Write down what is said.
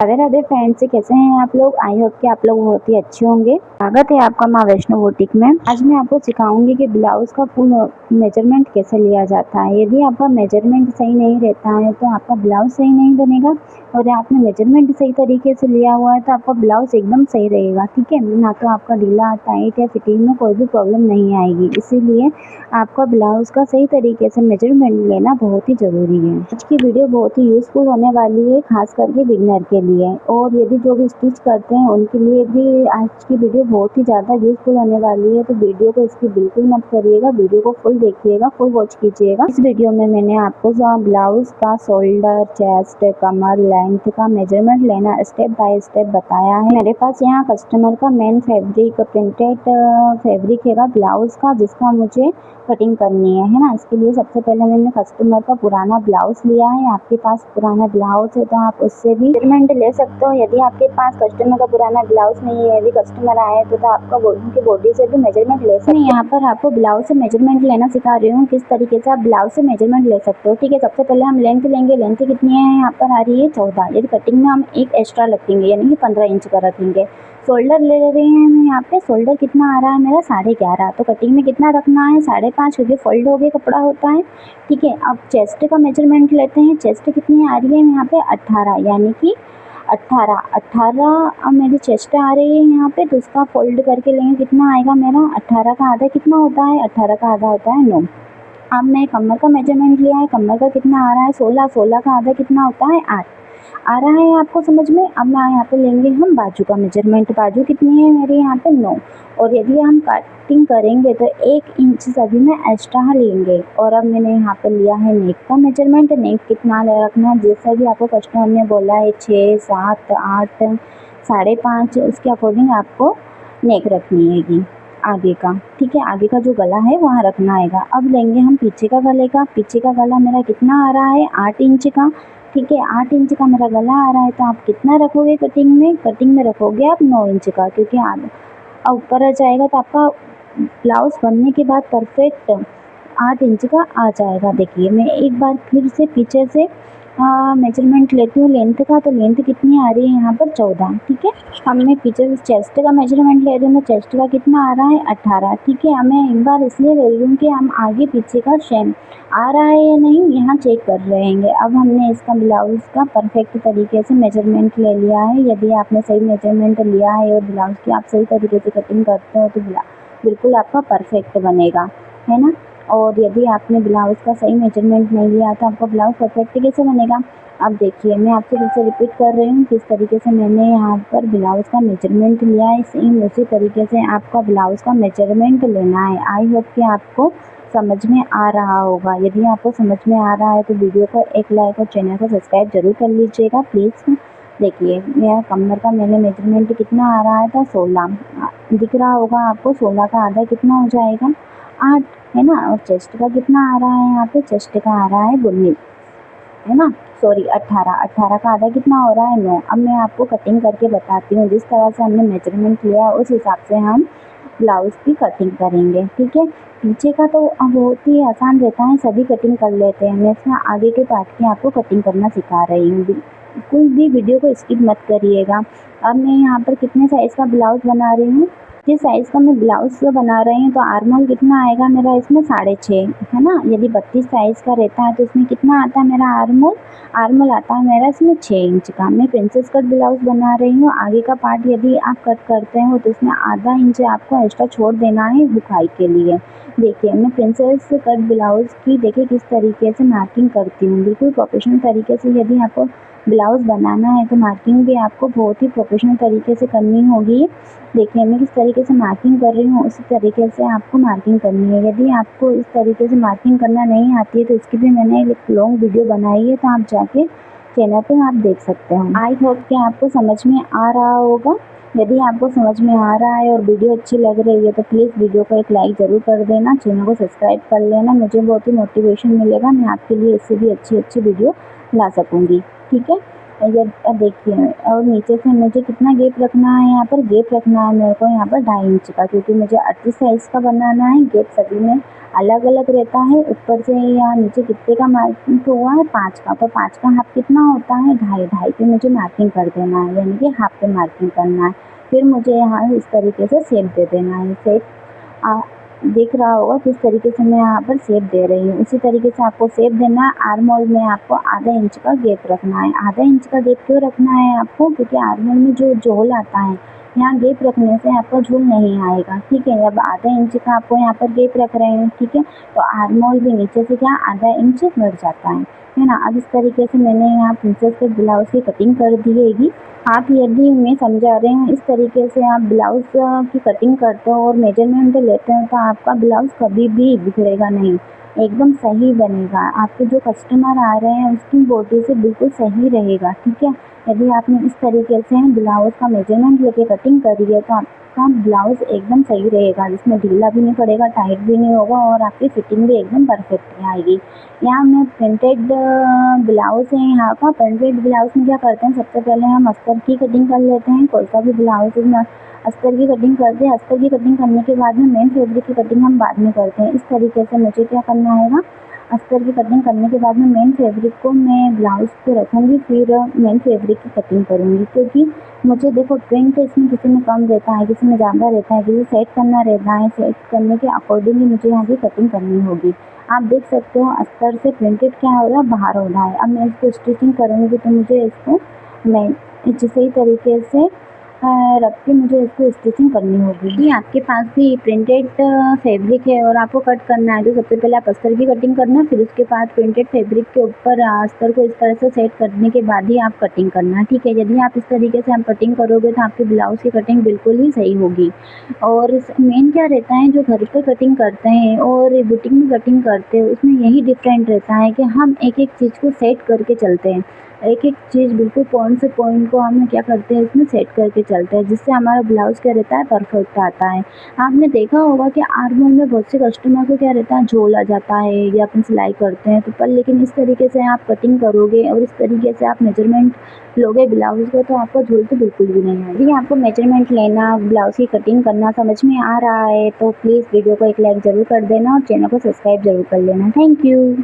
Radhe Radhe friends, कैसे हैं आप लोग। आई होप कि आप लोग बहुत ही अच्छे होंगे। स्वागत है आपका माँ वैष्णो बुटीक में। आज मैं आपको सिखाऊंगी कि ब्लाउज का फुल मेजरमेंट कैसे लिया जाता है। यदि आपका मेजरमेंट सही नहीं रहता है तो आपका ब्लाउज सही नहीं बनेगा, और आपने मेजरमेंट सही तरीके से लिया हुआ है तो आपका ब्लाउज एकदम सही रहेगा। ठीक है, ना तो आपका ढीला, टाइट या फिटिंग में कोई भी प्रॉब्लम नहीं आएगी। इसीलिए आपका ब्लाउज का सही तरीके से मेजरमेंट लेना बहुत ही ज़रूरी है। आज की वीडियो बहुत ही यूज़फुल होने वाली है, खास करके बिगनर के लिए, और यदि जो भी स्टिच करते हैं उनके लिए भी आज की वीडियो बहुत ही ज़्यादा यूज़फुल होने वाली है। तो वीडियो को इसकी बिल्कुल मत करिएगा, वीडियो को फुल देखिएगा, फुल वॉच कीजिएगा। इस वीडियो में मैंने आपको ब्लाउज का शोल्डर, चेस्ट, कमर, लेंथ का मेजरमेंट लेना स्टेप बाय स्टेप बताया है। मेरे पास यहाँ कस्टमर का मेन फैब्रिक प्रिंटेड फैब्रिक है ब्लाउज का, जिसका मुझे कटिंग करनी है ना। इसके लिए सबसे पहले मैंने कस्टमर का पुराना ब्लाउज लिया है। आपके पास पुराना ब्लाउज है तो आप उससे भी मेजरमेंट ले सकते हो। यदि आपके पास कस्टमर का पुराना ब्लाउज नहीं है, यदि कस्टमर आए तो आपका उनकी बॉडी से भी मेजरमेंट ले सकते हो। यहाँ पर आपको ब्लाउज से मेजरमेंट लेना सिखा रही हूँ, किस तरीके से आप ब्लाउज से मेजरमेंट ले सकते हो। ठीक है, सबसे पहले हम लेंथ लेंगे। लेंथ कितनी है, यहाँ पर आ रही है 14। यदि कटिंग में हम एक एक्स्ट्रा रखेंगे, यानी कि 15 इंच का रखेंगे। शोल्डर ले रहे हैं हम यहाँ पे। शोल्डर कितना आ रहा है मेरा, 11.5। तो कटिंग में कितना रखना है, 5.5, क्योंकि फोल्ड हो गया कपड़ा होता है। ठीक है, अब चेस्ट का मेजरमेंट लेते हैं। चेस्ट कितनी आ रही है यहाँ पे, 18, यानी कि 18 अब मेरी चेस्ट आ रही है यहाँ पे। तो उसका फोल्ड करके लेंगे, कितना आएगा मेरा, 18 का आधा कितना होता है, 18 का आधा होता है 9। अब मैं कमर का मेजरमेंट लिया है। कमर का कितना आ रहा है, 16। 16 का आधा कितना होता है, 8। आ रहा है आपको समझ में। अब मैं यहाँ पे लेंगे हम बाजू का मेजरमेंट। बाजू कितनी है मेरे यहाँ पे, 9। और यदि हम कटिंग करेंगे तो 1 इंच सभी में एक्स्ट्रा लेंगे। और अब मैंने यहाँ पे लिया है नेक का मेजरमेंट। नेक कितना रखना है, जैसा भी आपको कस्टमर ने बोला है, 6, 7, 8, 5.5, उसके अकॉर्डिंग आपको नेक रखनी है आगे का। ठीक है, आगे का जो गला है वहाँ रखना आएगा। अब लेंगे हम पीछे का गले का। पीछे का गला मेरा कितना आ रहा है, 8 इंच का। ठीक है, 8 इंच का मेरा गला आ रहा है। तो आप कितना रखोगे कटिंग में, कटिंग में रखोगे आप 9 इंच का, क्योंकि आधा ऊपर आ जाएगा तो आपका ब्लाउज बनने के बाद परफेक्ट 8 इंच का आ जाएगा। देखिए, मैं एक बार फिर से पीछे से मेजरमेंट लेती हूँ लेंथ का। तो लेंथ कितनी आ रही है यहाँ पर, 14। ठीक है, अब मैं पीछे से चेस्ट का मेजरमेंट ले रही हूँ। तो चेस्ट का कितना आ रहा है, 18। ठीक है, मैं एक बार इसलिए ले रही हूँ कि हम आगे पीछे का सेम आ रहा है या नहीं यहाँ चेक कर रहेंगे। अब हमने इसका ब्लाउज का परफेक्ट तरीके से मेजरमेंट ले लिया है। यदि आपने सही मेजरमेंट लिया है और ब्लाउज की आप सही तरीके से कटिंग करते हो तो बिल्कुल आपका परफेक्ट बनेगा, है ना। और यदि आपने ब्लाउज का सही मेजरमेंट नहीं लिया तो आपका ब्लाउज परफेक्ट कैसे बनेगा। अब देखिए, मैं आपसे फिर से रिपीट कर रही हूँ किस तरीके से मैंने यहाँ पर ब्लाउज का मेजरमेंट लिया है। सेम उसी तरीके से आपका ब्लाउज का मेजरमेंट लेना है। आई होप कि आपको समझ में आ रहा होगा। यदि आपको समझ में आ रहा है तो वीडियो को एक लाइक और चैनल को सब्सक्राइब जरूर कर लीजिएगा प्लीज़। देखिए, मेरा कमर का मैंने मेजरमेंट कितना आ रहा था, 16 दिख रहा होगा आपको। 16 का आधा कितना हो जाएगा, 8, है ना। और चेस्ट का कितना आ रहा है यहाँ पे, चेस्ट का आ रहा है 19, है ना, सॉरी 18। 18 का आधा कितना हो रहा है, 9। अब मैं आपको कटिंग करके बताती हूँ। जिस तरह से हमने मेजरमेंट लिया है उस हिसाब से हम ब्लाउज की कटिंग करेंगे। ठीक है, पीछे का तो बहुत ही आसान रहता है, सभी कटिंग कर लेते हैं। मैं इसमें आगे के पार्ट की आपको कटिंग करना सिखा रही हूँ। बिल्कुल भी वीडियो को स्किप मत करिएगा। अब मैं यहाँ पर कितने साइज़ का ब्लाउज बना रही हूँ, जिस साइज़ का मैं ब्लाउज बना रही हूँ तो आर्मोल कितना आएगा मेरा इसमें, 6.5, है ना। यदि 32 साइज़ का रहता है तो इसमें कितना आता है मेरा आर्मोल, आर्मोल आता है मेरा इसमें 6 इंच का। मैं प्रिंसेस कट ब्लाउज बना रही हूँ। आगे का पार्ट यदि आप कट करते हो तो इसमें आधा इंच आपको एक्स्ट्रा छोड़ देना है बुखाई के लिए। देखिए, मैं प्रिंसेस कट ब्लाउज की देखिए किस तरीके से मार्किंग करती हूँ, बिल्कुल प्रोफेशनल तरीके से। यदि आपको ब्लाउज बनाना है तो मार्किंग भी आपको बहुत ही प्रोफेशनल तरीके से करनी होगी। देखिए, मैं किस तरीके से मार्किंग कर रही हूँ उसी तरीके से आपको मार्किंग करनी है। यदि आपको इस तरीके से मार्किंग करना नहीं आती है तो इसकी भी मैंने एक लॉन्ग वीडियो बनाई है, तो आप जाके चैनल पे आप देख सकते हो। आई होप कि आपको समझ में आ रहा होगा। यदि आपको समझ में आ रहा है और वीडियो अच्छी लग रही है तो प्लीज़ वीडियो को एक लाइक ज़रूर कर देना, चैनल को सब्सक्राइब कर लेना। मुझे बहुत ही मोटिवेशन मिलेगा, मैं आपके लिए इससे भी अच्छी अच्छी वीडियो ला सकूँगी। ठीक है, ये देखिए, और नीचे से मुझे कितना गैप रखना है, यहाँ पर गैप रखना है मेरे को यहाँ पर 2.5 इंच का, क्योंकि मुझे 38 साइज़ का बनाना है। गैप सभी में अलग अलग रहता है। ऊपर से यहाँ नीचे कितने का मार्किंग हुआ है, 5 का, तो 5 का हाफ कितना होता है, 2.5 पे मुझे मार्किंग कर देना है, यानी कि हाफ पे मार्किंग करना है। फिर मुझे यहाँ इस तरीके से शेप दे देना है। शेप दिख रहा होगा किस तरीके से मैं यहाँ पर शेप दे रही हूँ, उसी तरीके से आपको शेप देना है। आर्म होल में आपको आधा इंच का गैप रखना है। आधा इंच का गैप क्यों रखना है आपको, क्योंकि आर्म होल में जो झोल आता है, यहाँ गैप रखने से आपका झोल नहीं आएगा। ठीक है, अब आधा इंच का आपको यहाँ पर गैप रख रहे हैं। ठीक है, तो आर्म होल भी नीचे से क्या आधा इंच बढ़ जाता है ना। अब इस तरीके से मैंने यहाँ प्रिंसेस के ब्लाउज की कटिंग कर दी हैगी। आप यदि मैं समझा रही हूँ इस तरीके से आप ब्लाउज़ की कटिंग करते हो और मेजरमेंट लेते हैं, तो आपका ब्लाउज़ कभी भी बिगड़ेगा नहीं, एकदम सही बनेगा। आपके जो कस्टमर आ रहे हैं उसकी बॉडी से बिल्कुल सही रहेगा। ठीक है, यदि आपने इस तरीके से ब्लाउज़ का मेजरमेंट लेके कटिंग करी है तो आपका ब्लाउज़ एकदम सही रहेगा, जिसमें ढीला भी नहीं पड़ेगा, टाइट भी नहीं होगा और आपकी फिटिंग भी एकदम परफेक्ट आएगी। यहाँ मैं प्रिंटेड ब्लाउज़ है, यहाँ का प्रिंटेड ब्लाउज़ में क्या करते हैं, सबसे पहले हम अस्तर की कटिंग कर लेते हैं। कोई सा भी ब्लाउज़ में अस्तर की कटिंग करते हैं। अस्तर की कटिंग करने के बाद में मेन फैब्रिक की कटिंग हम बाद में करते हैं। इस तरीके से मुझे क्या करना है, अस्तर की कटिंग करने के बाद में मेन फैब्रिक को मैं ब्लाउज़ पे रखूँगी, फिर मेन फैब्रिक की कटिंग करूँगी, क्योंकि मुझे देखो प्रिंट इसमें किसी में कम रहता है, किसी में ज़्यादा रहता है, किसी सेट करना रहता है। सेट करने के अकॉर्डिंगली मुझे यहाँ की कटिंग करनी होगी। आप देख सकते हो अस्तर से प्रिंटेड क्या हो रहा है, बाहर हो रहा है। अब मैं इसको स्टिचिंग करूँगी तो मुझे इसको मैं सही तरीके से रख के मुझे इसको स्टिचिंग करनी होगी। यदि आपके पास भी प्रिंटेड फैब्रिक है और आपको कट करना है, तो सबसे पहले आप अस्तर की कटिंग करना, फिर उसके बाद प्रिंटेड फैब्रिक के ऊपर अस्तर को इस तरह से सेट करने के बाद ही आप कटिंग करना। ठीक है, यदि आप इस तरीके से आप कटिंग करोगे तो आपके ब्लाउज़ की कटिंग बिल्कुल ही सही होगी। और मेन क्या रहता है, जो घर पर कटिंग करते हैं और बुटीक में कटिंग करते हैं, उसमें यही डिफरेंट रहता है कि हम एक एक चीज़ को सेट करके चलते हैं। एक एक चीज़ बिल्कुल पॉइंट से पॉइंट को हम क्या करते हैं, इसमें सेट करके चलते हैं, जिससे हमारा ब्लाउज़ क्या रहता है, परफेक्ट आता है। आपने देखा होगा कि आर्म होल में बहुत से कस्टमर को क्या रहता है, झोल आ जाता है या अपन सिलाई करते हैं तो पर, लेकिन इस तरीके से आप कटिंग करोगे और इस तरीके से आप मेजरमेंट लोगे ब्लाउज़ का, तो आपका झोल तो बिल्कुल भी नहीं आएगा। यदि आपको मेजरमेंट लेना, ब्लाउज़ की कटिंग करना समझ में आ रहा है तो प्लीज़ वीडियो को एक लाइक ज़रूर कर देना और चैनल को सब्सक्राइब ज़रूर कर लेना। Thank you.